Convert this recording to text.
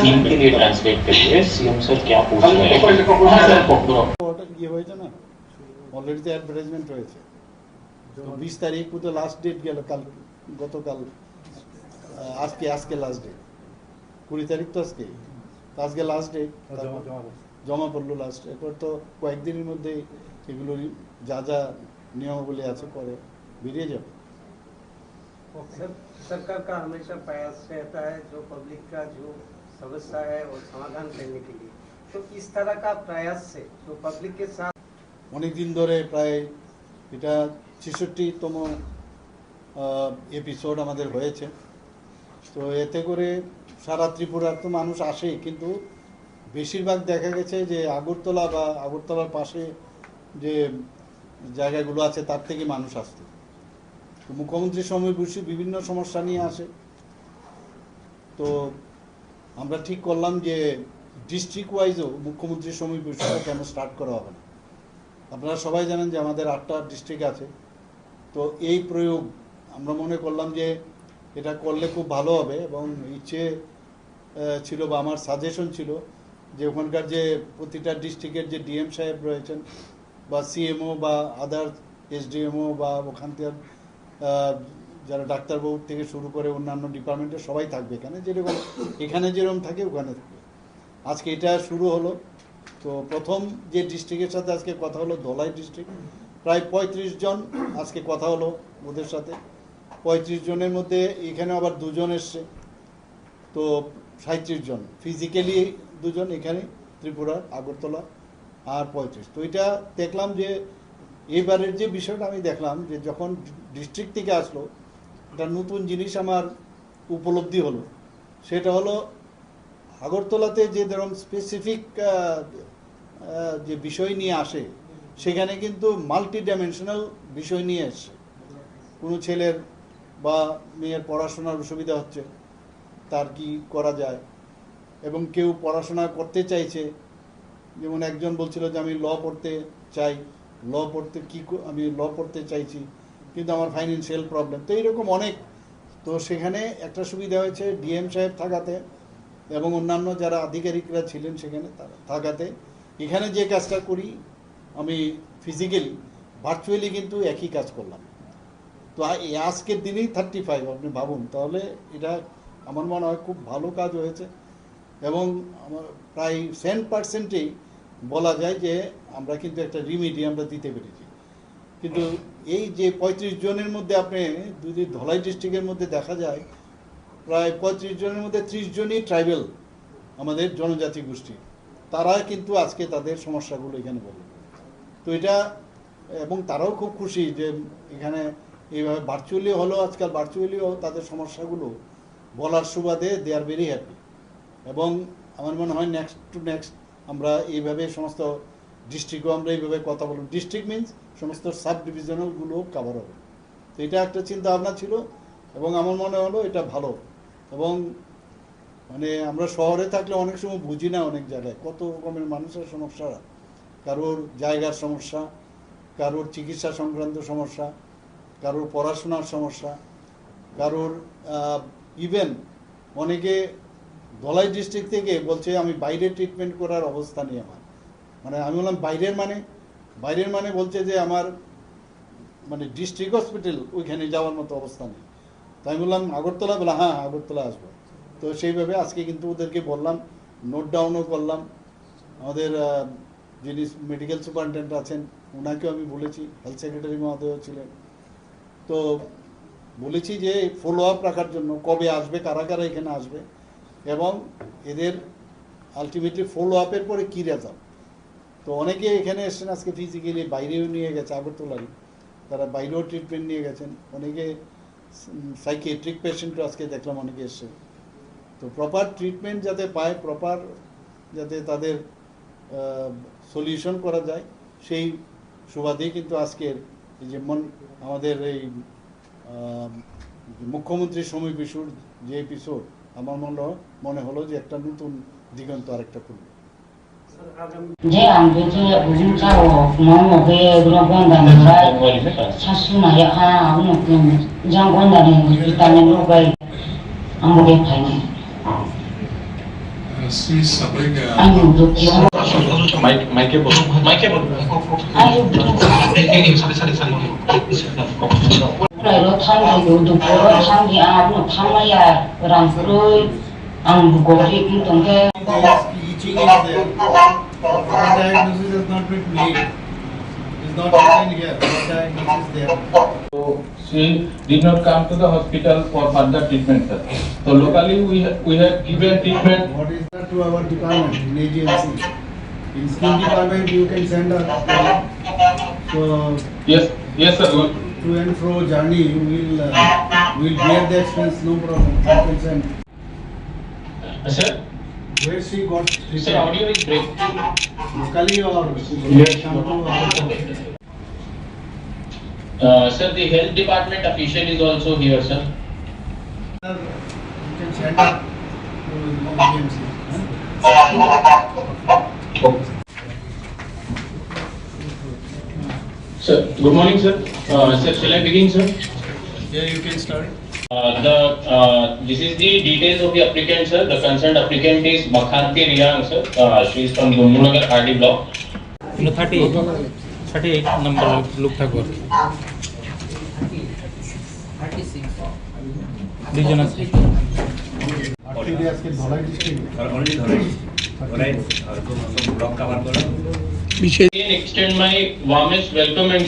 Team के लिए translate करिए सीएम सर क्या पूछ रहे हैं ये হয়েছে না অলরেডি তো অ্যাডভার্টাইজমেন্ট হয়েছে তো 20 তারিখ তো লাস্ট ডেট গেল কাল গতকাল আজকে লাস্ট ডেট 20 তারিখ তো আজকে লাস্ট ডেট জমা পড়লো লাস্ট এরপর তো কয়েকদিনের মধ্যে এগুলো যা যা নিয়মাবলী আছে পরে বেরিয়ে যাবে। सरकार का हमेशा प्रयास रहता है जो पब्लिक का जो समस्या है वो समाधान करने के लिए, तो इस तरह का प्रयास से जो पब्लिक के साथ অনেক দিন ধরে প্রায় এটা 66তম এপিসোড আমাদের হয়েছে। তো এতে করে সারা ত্রিপুরার তো মানুষ আসে, কিন্তু বেশিরভাগ দেখা গেছে যে আগরতলা বা আগরতলার পাশে যে জায়গাগুলো আছে তার থেকে মানুষ আসতো। তো মুখ্যমন্ত্রীর সময় বসে বিভিন্ন সমস্যা নিয়ে আসে। তো আমরা ঠিক করলাম যে ডিস্ট্রিক্ট ওয়াইজও মুখ্যমন্ত্রীর সময় বসে কেন স্টার্ট করা হবে না। আপনারা সবাই জানেন যে আমাদের 8টা ডিস্ট্রিক্ট আছে। তো এই প্রয়োগ আমরা মনে করলাম যে এটা করলে খুব ভালো হবে, এবং ইচ্ছে ছিল বা আমার সাজেশন ছিল যে ওখানকার যে প্রতিটা ডিস্ট্রিক্টের যে ডিএম সাহেব রয়েছেন বা সিএমও বা আদার এসডিএমও বা ওখানকার যারা ডাক্তারবাবু থেকে শুরু করে অন্যান্য ডিপার্টমেন্টের সবাই থাকবে এখানে, যেরকম এখানে যেরকম থাকে ওখানে থাকবে। আজকে এটা শুরু হলো। তো প্রথম যে ডিস্ট্রিক্টের সাথে আজকে কথা হলো ধলাই ডিস্ট্রিক্ট, প্রায় 35 জন আজকে কথা হলো ওদের সাথে। 35 জনের মধ্যে এখানে আবার 2 জন এসছে, তো 37 জন। ফিজিক্যালি 2 জন এখানে ত্রিপুরার আগরতলা আর 35। তো এটা দেখলাম যে এবারের যে বিষয়টা আমি দেখলাম যে যখন ডিস্ট্রিক্ট থেকে আসলো একটা নতুন জিনিস আমার উপলব্ধি হলো। সেটা হলো আগরতলাতে যে ধরুন স্পেসিফিক যে বিষয় নিয়ে আসে সেখানে কিন্তু মাল্টি ডাইমেনশনাল বিষয় নিয়ে এসছে। কোনো ছেলের বা মেয়ের পড়াশোনার অসুবিধা হচ্ছে, তার কি করা যায়, এবং কেউ পড়াশোনা করতে চাইছে, যেমন একজন বলছিল যে আমি ল পড়তে চাই, আমি ল পড়তে চাইছি কিন্তু আমার ফাইন্যান্সিয়াল প্রবলেম। তো এইরকম অনেক। তো সেখানে একটা সুবিধা হয়েছে ডিএম সাহেব থাকাতে এবং অন্যান্য যারা আধিকারিকরা ছিলেন সেখানে থাকাতে এখানে যে কাজটা করি আমি ফিজিক্যালি ভার্চুয়ালি কিন্তু একই কাজ করলাম। তো আজকের দিনেই 35 আপনি ভাবুন, তাহলে এটা আমার মনে হয় খুব ভালো কাজ হয়েছে। এবং আমার প্রায় 100%ই বলা যায় যে আমরা কিন্তু একটা রিমিডি আমরা দিতে পেরেছি। কিন্তু এই যে 35 জনের মধ্যে আপনি যদি ধলাই ডিস্ট্রিক্টের মধ্যে দেখা যায় প্রায় 35 জনের মধ্যে 30 জনই ট্রাইবেল, আমাদের জনজাতি গোষ্ঠী। তারা কিন্তু আজকে তাদের সমস্যাগুলো এখানে বলে। তো এটা, এবং তারাও খুব খুশি যে এখানে এইভাবে ভার্চুয়ালি হলো, আজকাল ভার্চুয়ালিও তাদের সমস্যাগুলো বলার সুবাদে দে আর ভেরি হ্যাপি। এবং আমার মনে হয় নেক্সট টু নেক্সট আমরা এইভাবে সমস্ত ডিস্ট্রিক্টও আমরা এইভাবে কথা বলব। ডিস্ট্রিক্ট মিনস সমস্ত সাব ডিভিশনালগুলো কভার হবে। তো এটা একটা চিন্তা ভাবনা ছিল, এবং আমার মনে হলো এটা ভালো। এবং মানে আমরা শহরে থাকলে অনেক সময় বুঝি না অনেক জায়গায় কত রকমের মানুষের সমস্যা, কারোর জায়গার সমস্যা, কারোর চিকিৎসা সংক্রান্ত সমস্যা, কারোর পড়াশোনার সমস্যা, কারোর ইভেন অনেকে ধলাই ডিস্ট্রিক্ট থেকে বলছে আমি বাইরে ট্রিটমেন্ট করার অবস্থা নেই আমার। মানে আমি বললাম বাইরের মানে বলছে যে আমার মানে ডিস্ট্রিক্ট হসপিটাল ওইখানে যাওয়ার মতো অবস্থা নেই। তো আমি বললাম আগরতলা, বলে হ্যাঁ আগরতলা আসবো। তো সেইভাবে আজকে কিন্তু ওদেরকে বললাম, নোট ডাউনও করলাম। আমাদের যিনি মেডিকেল সুপারিনটেন্ডেন্ট আছেন ওনাকেও আমি বলেছি, হেলথ সেক্রেটারি মহোদয় ছিলেন। তো বলেছি যে ফলো আপ রাখার জন্য, কবে আসবে, কারা কারা এখানে আসবে, এবং এদের আলটিমেটলি ফলো আপের পরে কী রেজাল্ট। তো অনেকে এখানে এসছেন আজকে ফিজিক্যালি, বাইরেও নিয়ে গেছে আগরতলারই, তারা বাইরেও ট্রিটমেন্ট নিয়ে গেছেন। অনেকে সাইকিয়াট্রিক পেশেন্টও আজকে দেখলাম অনেকে এসছে। তো প্রপার ট্রিটমেন্ট যাতে পায়, প্রপার যাতে তাদের সলিউশন করা যায়, সেই সুবাদেই কিন্তু আজকের এই যেমন আমাদের এই মুখ্যমন্ত্রীর সময় বিশুর যে এপিসোড, আমার মনে হলো যে একটা নতুন দিগন্ত আরেকটা খুলবে। যে আমি যে বুঝুন চাও নমকে গ্রহণদানরা শাসুনা ইহা উনকে জাঙ্গনদানে বিতানে লোকাই 아무 대파이네. She is suffering. 아니 누구요? माइके बोलो 아니 그래도 탄지도 보러 탄지 아무 탕마야 그랑 그래 안 무거지 인동해. Itching is there. First diagnosis has not been made. Is not written here. First diagnosis is there. So she did not come to the hospital for further treatment, sir. So locally we have given treatment. What is that to our department in agency? In scheme department you can send a so Yes, sir. to and fro journey you will bear the expense, no problem. You can send. Sir Where she got sir treated? Audio is break Locally or Yes. come to our sir the health department official is also here sir you can send her to agency. Sir good morning sir sir shall I begin sir Yeah, you can start. This is the details of the applicant, sir. The concerned applicant is Makhanti Riyang, sir. She is from Gumnagar RD block. 38 number look thakur regional Actually, ask it Dholai district. already alright, block cover. Again, extend my warmest welcome and